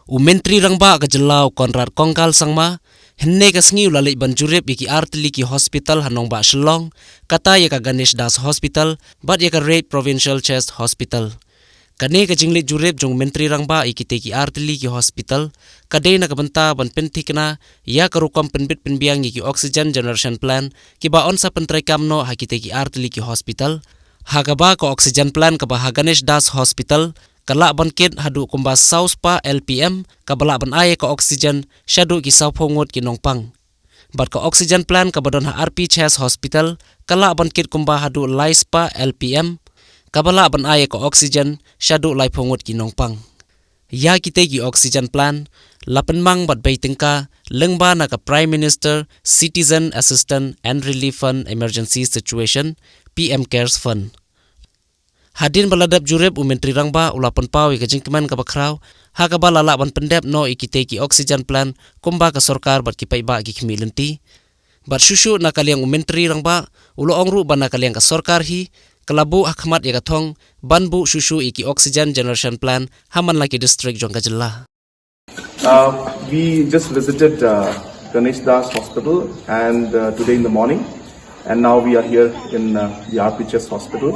Menteri rangba ka jelau Konrad Kongkal sangma henne ka sngi ulalik banjurep iki Tylli ki hospital Nongbah Shillong kata ya ka Ganesh Das Hospital bat ya ka Red Provincial Chest Hospital. Kane ka jinglit jurep jong Menteri rangba iki te ki Tylli ki hospital kade na ka benta ban pentikna ya ka rukam penbit penbiang ki oxygen generation plan ki ba on sa Pyntrei kamno Haki te ki Tylli ki hospital hagaba ka oxygen plan ka ba Ganesh Das Hospital kalak bangkit hadu kumbas saus pa LPM kabalak ban aye ka oxygen shadu ki saupongot ki nongpang. Bat ka oxygen plan kabadon ha RP Chest Hospital kalak bangkit kumba hadu lais pa LPM kabalak ban aye ka oxygen shadu lai pongot ki nongpang. Ya kita ki oxygen plan lapan mang bat baitingka lengba na ka Prime Minister Citizen Assistance and Relief Fund Emergency Situation PM Cares Fund. Hadin baladap jurep Menteri rangba ulapan pau ika jingkeman ka bakraw hakaba lalak ban pendep no ikite ki oxygen plan kumba ka sorkar bat ki paiba ki khmilenti bat shushu na kaliang Menteri rangba ulo ongru ban na kaliang ka sorkar hi kalabu akhmat ya thong banbu shushu iki oxygen generation plan haman laki district jong kajella. We just visited Ganesh Das Hospital and today in the morning, and now we are here in the RP Chest Hospital.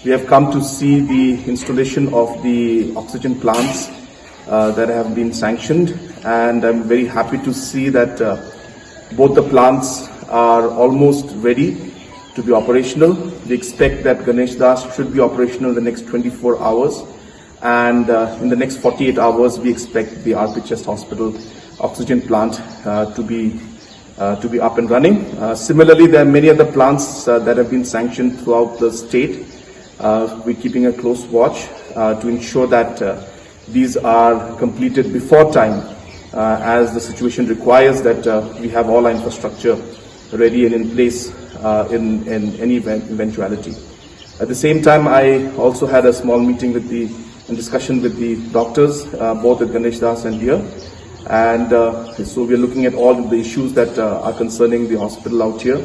We have come to see the installation of the oxygen plants that have been sanctioned, and I'm very happy to see that both the plants are almost ready to be operational. We expect that Ganesh Das should be operational in the next 24 hours, and in the next 48 hours we expect the RP Chest Hospital oxygen plant to be up and running. Similarly, there are many other plants that have been sanctioned throughout the state. We're keeping a close watch to ensure that these are completed before time, as the situation requires that we have all our infrastructure ready and in place in any eventuality. At the same time, I also had a small meeting and discussion with the doctors, both at Ganesh Das and here. And so we're looking at all the issues that are concerning the hospital out here.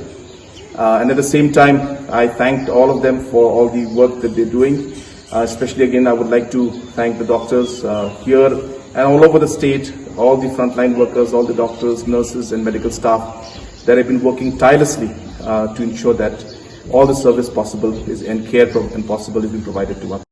And at the same time, I thanked all of them for all the work that they're doing. Especially again, I would like to thank the doctors here and all over the state, all the frontline workers, all the doctors, nurses and medical staff that have been working tirelessly to ensure that all the service possible is and care and possible is being provided to us.